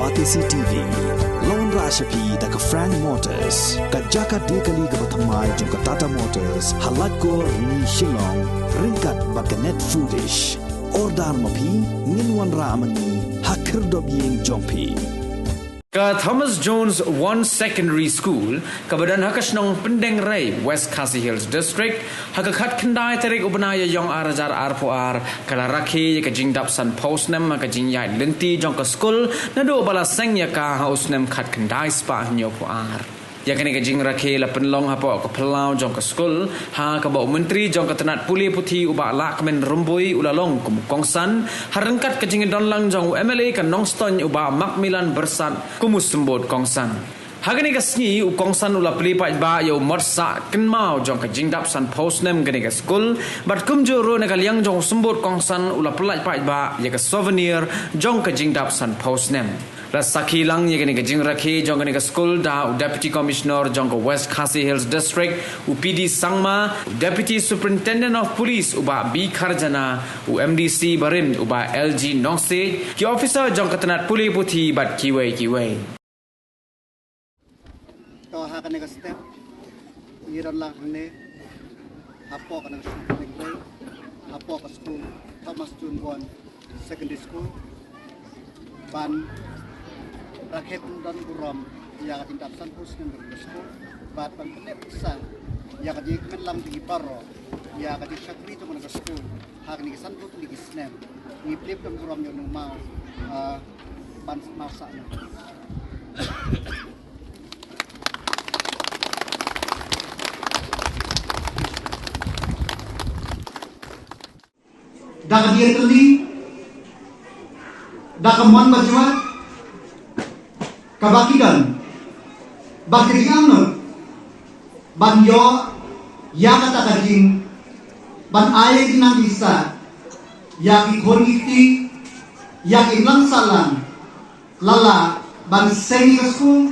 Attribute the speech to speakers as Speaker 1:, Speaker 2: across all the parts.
Speaker 1: Batisi TV, Lone Rashapi da ka Frank Motors, ka Jaka Dekali ka Batamai jong ka Tata Motors, Halat ko ni Shillong, ringkat ba ka Net Foodish, Ordar Mapi, Ninwan Ramani, Hakir Dobyeng Jongpi.
Speaker 2: Ka Thomas Jones One Secondary School, kabadan hakas nong Pendeng Ray, West Khasi Hills District, hakakat kendai terik ubanaya yong arajar arpoar, kala rakhi ka jingdap san postnem ka jingyai lenti jong ka school, nado bala seng ya ka hausnem khat kendai spa nyo poar. Ya kini ka jing rakhi la penlong hapo ka pelau jong ka school, ha ka bau menteri jong ka tenat puli puti uba lak men rumbui ulalong kumukongsan, harengkat ka jing donlang jong MLA ka nongston uba Macmillan Bersat kumus sembot kongsan. Hagani ka snyi u kongsan ula pelipat ba yo morsa kenmau jong ka jingdap san postnem gani ka school, bat kumjuro na kaliang jong sembot kongsan ula pelipat ba ya ka souvenir jong ka jingdap san postnem. Rasaki lang ya kini ka jing rakhi jong kini ka school da u deputy commissioner jong ka West Khasi Hills District u PD Sangma, deputy superintendent of police uba B Kharjana u MDC Barim uba LG Nongse ki officer jong ka tenat puli puti bat kiwei.
Speaker 3: To ha ka step ngiran lang ne hapo ka school hapo ka school Thomas Jones One Secondary School ban rakyat dan buram yang tindak sanpus dengan berskol, bahkan penet besar yang kaji kelam tinggi paro, yang kaji syakri itu dengan berskol, hak ni sanpus ni kisnem, ni plip dan buram yang mau ban masaknya. Dah dia teli, dah kemuan bajuan. Kabakidan bakriang no banyo ya kata kajing ban aye dinang bisa ya ki khoniti ya ki langsalan lala ban sengisku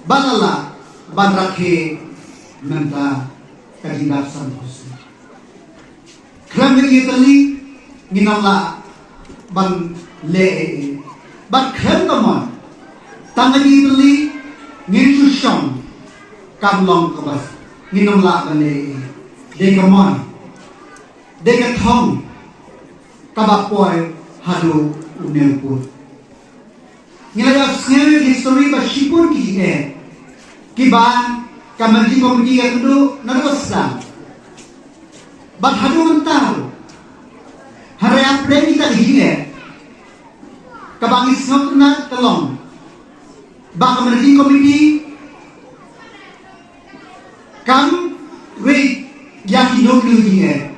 Speaker 3: balala ban rakhe nanta kajing dasan hos kramri tali nginala ban le ban khamon tangangi beli nginsu shong kamlong kabas nginom la bane de kamon de kathong kabapoy hadu unelpur ngila sngel history ba shipur ki ki ba kamanji komiti yandu narwasa bat hadu mental hare apre kita hine kabangis ngotna telong baka managing komiti kam wait yang hinog lujiye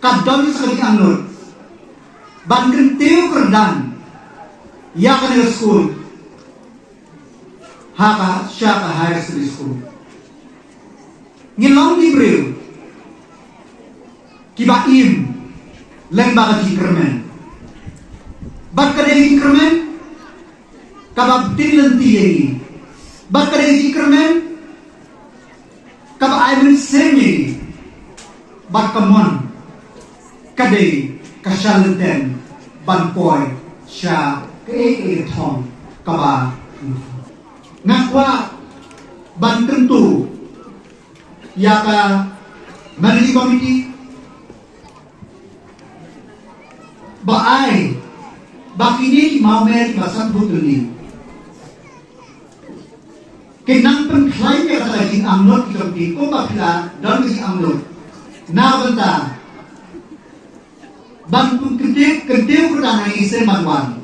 Speaker 3: kadam sekali anur ban kenteu kerdan ya kan school haka syaka high school ngilong di breu kibaim lembaga kermen bat kadai kermen kabab lenti ini bakare zikrmen kab aimen semi bakamon kadai kasalten banpoy sha ke thong kaba nakwa ban tentu ya ka managing committee baai bakini mau mer basan butuni kenang penklai me kata lagi amnot ki ko bakla dan ki amnot na banta ban pun kede ko dana ise manwan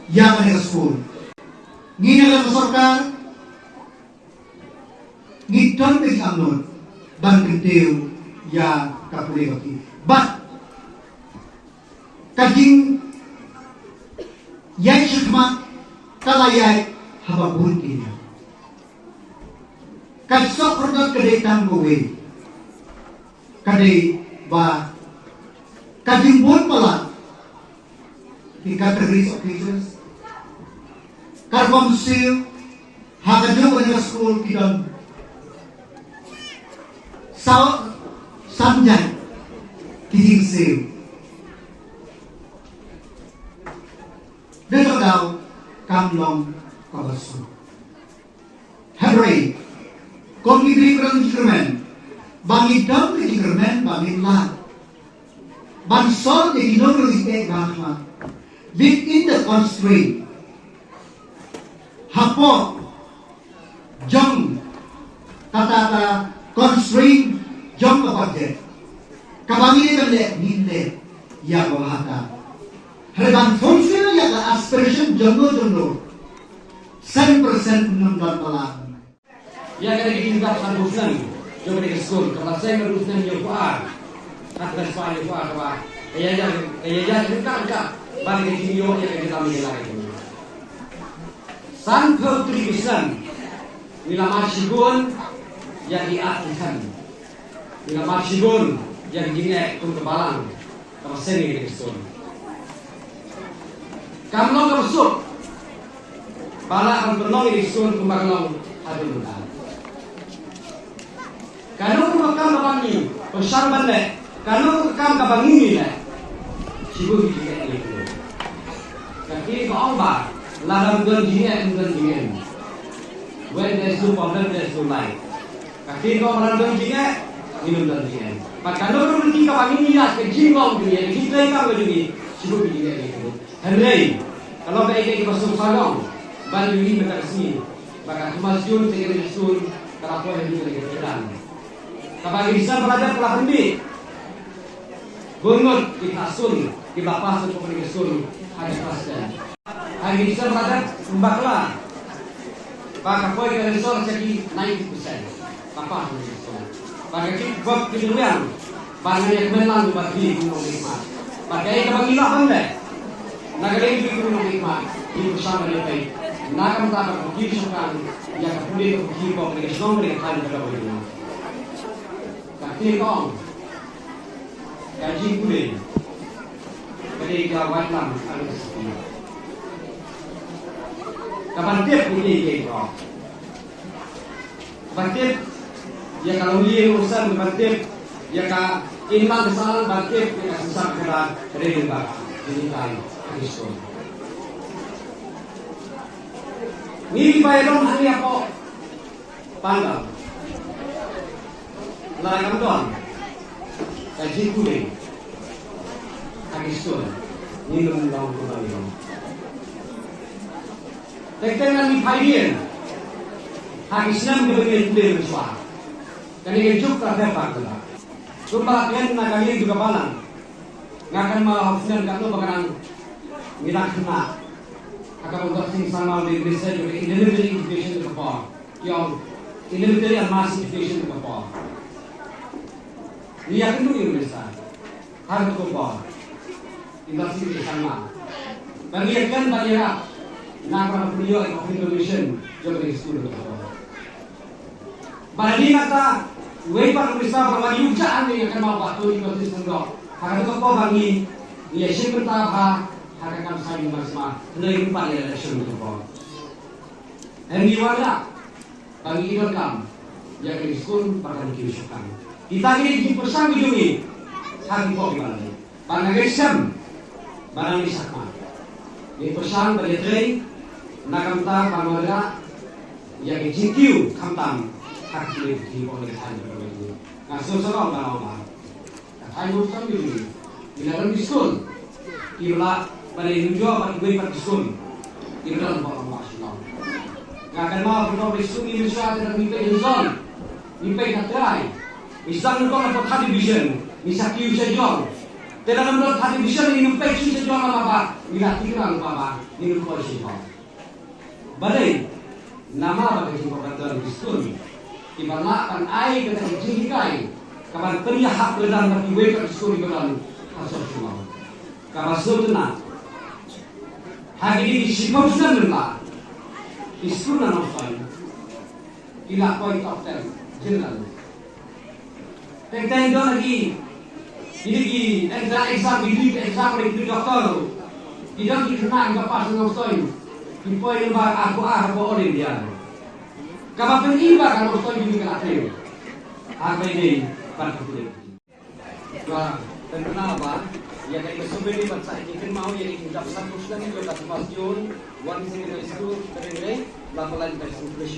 Speaker 3: ya mane school ngina la sarkar ngidon ki amnot ban kede ya kapule ki but kajing yai shikmat kalayai hababun kina kasok produk kedai tanggowe kadai ba kadimbun pala di categories of features karbon seal hagadu wana school kidon sao samjan kiding seal
Speaker 4: daw kamlong kabasu. Henry, kung ibigran jikremen, bangit daw ni jikremen bangit lahat. Bansol ni ginogro ite gahma, within the constraint, hapo, jong, kata constraint, jong kapagdet, kabangin kan le, nille, ya bahata. Hreban fulfill ya ka aspiration jono 7% ng dalam.
Speaker 5: Ya kan kita dapat urusan, jom di sekolah. Kalau saya urusan yang kuat, kata soal yang kuat apa? Ya kita balik ke video yang kita ambil lagi. Sangkau tulisan, bila masihun yang diartikan, bila masihun yang diingat untuk kebalang, kalau saya di sekolah. Kamu masuk, bala ang penolong di sekolah kumagalong ada muda. Kalau makam kabangi, pesan balik. Kalau makam kabangi ni lah, siapa kita ini? Kaki kau apa? Laram gengjian. When there's no problem, there's no life. Kaki kau laram gengjian, minum gengjian. Kalau kau berhenti kabangi ni lah, kejingong dia, kita ikan begini, siapa kita ini? Henry, kalau baik kita masuk salon, baru ini mereka sini, maka masjid segera masjid, kalau kau yang juga lagi berjalan. Kalau bisa belajar kelas ini, bungut kita sun, kita pas untuk pergi sun, ada kelasnya. Hari bisa belajar membaklah, maka kau yang sun jadi 90%, apa pun sun. Maka kita buat kejuruan, barang yang melang bagi gunung nikmat. Pakai kebangilah pandai. Nagaling gunung nikmat, di bersama dia baik. Nakam tak berkiri sukan, yang kemudian berkiri kau dengan semua mereka kali berapa. Kaki kong, gaji kulit, ketika wajib ada sesuatu. Kapan tiap kulit kong, kapan tiap, ya kalau dia urusan kapan tiap, ya kah iman kesalahan kapan tiap, ya susah keran rela jadi kali. Ni bayarong hari apa? Pandang. Larang doang. Kaji kuning. Agistun. Minum daun kembali. Tektengan ni payien. Agisnam diberi kuning bersuara. Dan ini juga terdapat juga. Sumpah kalian juga balang. Ngakan maafkan kamu bakaran Mirak kena akan untuk sing sama di Indonesia juga elementary education ke bawah, yang elementary and mass education ke bawah. Dia kan dulu Indonesia harus ke bawah, industri sama. Bagi kan bagi nak nak beliau yang Indonesia juga di sekolah ke bawah. Bagi kata, wajib Indonesia berwajib jangan yang akan mau waktu industri sekolah. Harus ke bawah bagi dia siapa tahu akan saling bersama lebih empat yang ada syurga itu. Hari wala bagi ibadah kam yang diskon pada dikisahkan. Kita ini dipesan ujungi hari kau kembali. Barang gesam, barang disakma. Dipesan bagi train nakam ta pamora yang dicintiu kamtam hak di kau oleh hari berbeda. Ngasih seorang orang. Hari urusan ujungi. Bila dalam diskon, kira pada Indonesia pada gue pada diskon di dalam orang nasional. Akan mau berdoa diskon Indonesia dan mimpi Indonesia, mimpi katrai. Misal kau nak hati vision, misal kiu sejauh. Dalam menurut hati vision ini mimpi kiu sejauh apa? Bila tinggal apa? Ini kau sejauh. Badai nama bagi kita dalam diskon. Ibarat kan air kita dijikai. Kapan pernah hak dalam bagi gue pada diskon di dalam hasil semua. Kapan sebenarnya hari ini siapa sudah berlah, isu nama saya, tidak kau top 10 general. Tentang itu lagi, ini exam itu doktor, tidak dikenal nggak pas dengan saya. Di poin yang aku orang dia. Kapan iba kalau saya juga kena tahu, apa ini pada kulit. Wah, kenapa? yang kami bersubedi bangsa ikan mau yang kita pesan khususnya itu kat Thomas Jones One Secondary School Terenggalek laporan dari Sumber